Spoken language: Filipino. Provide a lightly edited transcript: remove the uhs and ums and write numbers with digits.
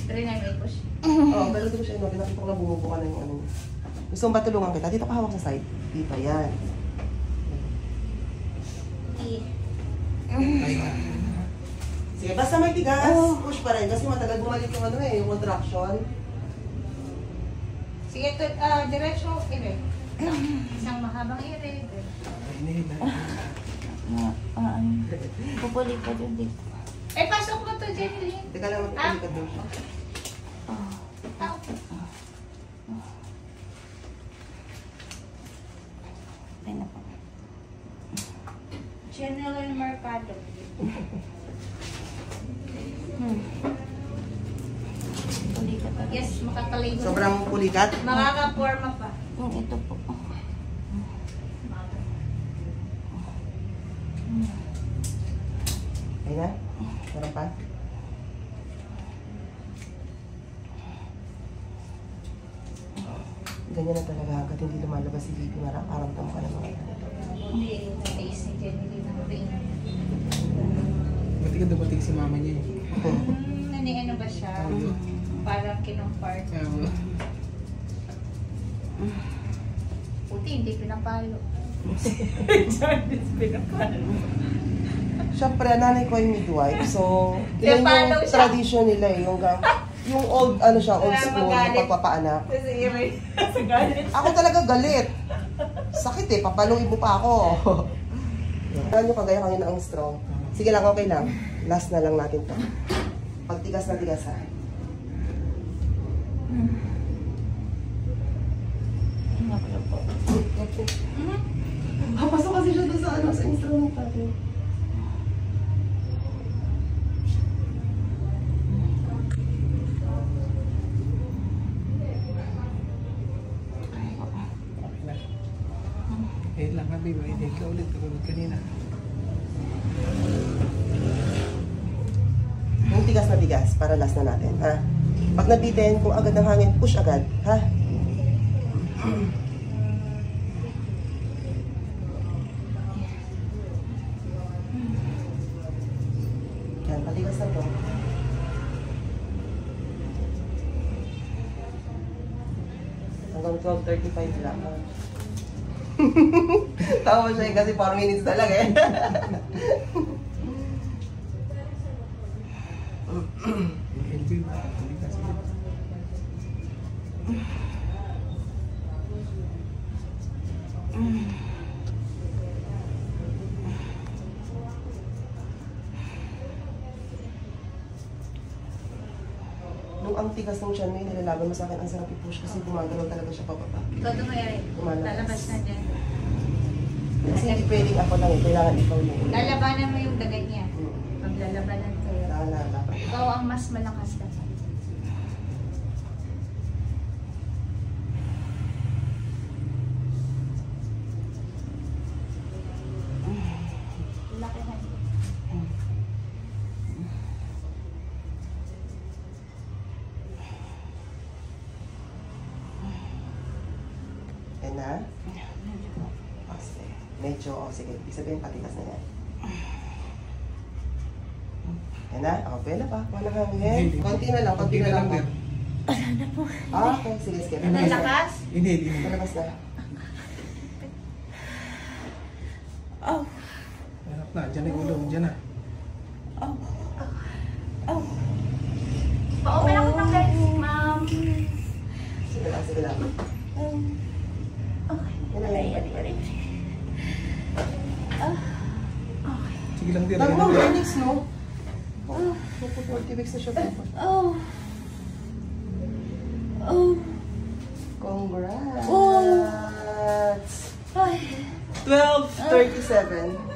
Try na may push. Oo, pero di ko siya inobin. Nakita ko lang bumubuka na yung ano. Gusto mong patulungan kita? Dito ka hawak sa side. Dito, yan. Sige, basta may tigas. Push pa rin. Kasi matagal bumalik yung ano eh, yung contraction. Sige, diretso, ire. Isang mahabang ire. Pupuli pa dun dito. Eh, pasok mo to, Jeneline. Teka lang, magpapalikat doon siya. Ay na po. Jeneline Mercado. Puli ka pa. Yes, makakaligo. Sobrang pulikat. Makaka-forma pa. Ito po. Ayun na. Meron pa. Ganyan na talaga agad. Hindi lumalabas si Vicky. Mararamdam ka ng mga ganito. Hindi, yung taste ni Jeneline ng ring. Ba't ka dumating si mama niya eh? Ano ba siya? Parang kinumpart. Puti, hindi pinapalo. Chinese pinapalo. Siyempre, nanay ko ay midwife. So, yan Napalo yung siya. tradition nila eh. Yung old, ano siya, old school, yung pagpapaanak. Kasi Iri, sa galit. Ako talaga galit. Sakit eh, papaluin mo pa ako. Kaya nyo kagaya kanina ang strong. Sige lang, okay lang. Last na lang natin to. Pagtigas na tigas ha. Papasok kasi siya doon sa instrument natin. Eh lang nga, baby. Hindi ka ulit. Katulad kanina. Yung tigas na tigas, para last na natin, ha? Pag nabitin, kung agad ng hangin, push agad, ha? Yan, patigas na to. Hanggang 12:35 lang, ha? Tawa siya eh, kasi 4 minutes na lang eh. LB, hindi kasi. Nung ang tigas ng tiyan mo, yung nilalaban mo sa akin, ang sarap i-push kasi gumagalaw talaga siya pababa. Todo mo Iri. Lalabas na dyan. Kasi hindi pwedeng ako lang eh, kailangan ikaw yung ulo. Lalabanan mo yung dagat niya. Maglalabanan kayo. Lala. Ikaw ang mas malakas ka. Laki na. Yan na? Medyo, sige. Ibig sabihin, patigas na yan. Yan na? Okay na pa. Wala hangin. Konti na lang, konti na lang. Wala na po. Okay, sige, sige. Ang lakas? Inhale. Malabas na. Oh. Harap na. Diyan na yung ulo. Diyan na. Oh. Oh. Pa-open ako ng legs, ma'am. Sige lang, sige lang. Okay. Yan na yan. Aray. Sige lang din. Tama, 4 weeks, no? Oh, 40 weeks na siya. Oh. Oh. Congrats! Oh. Ay. 12:37.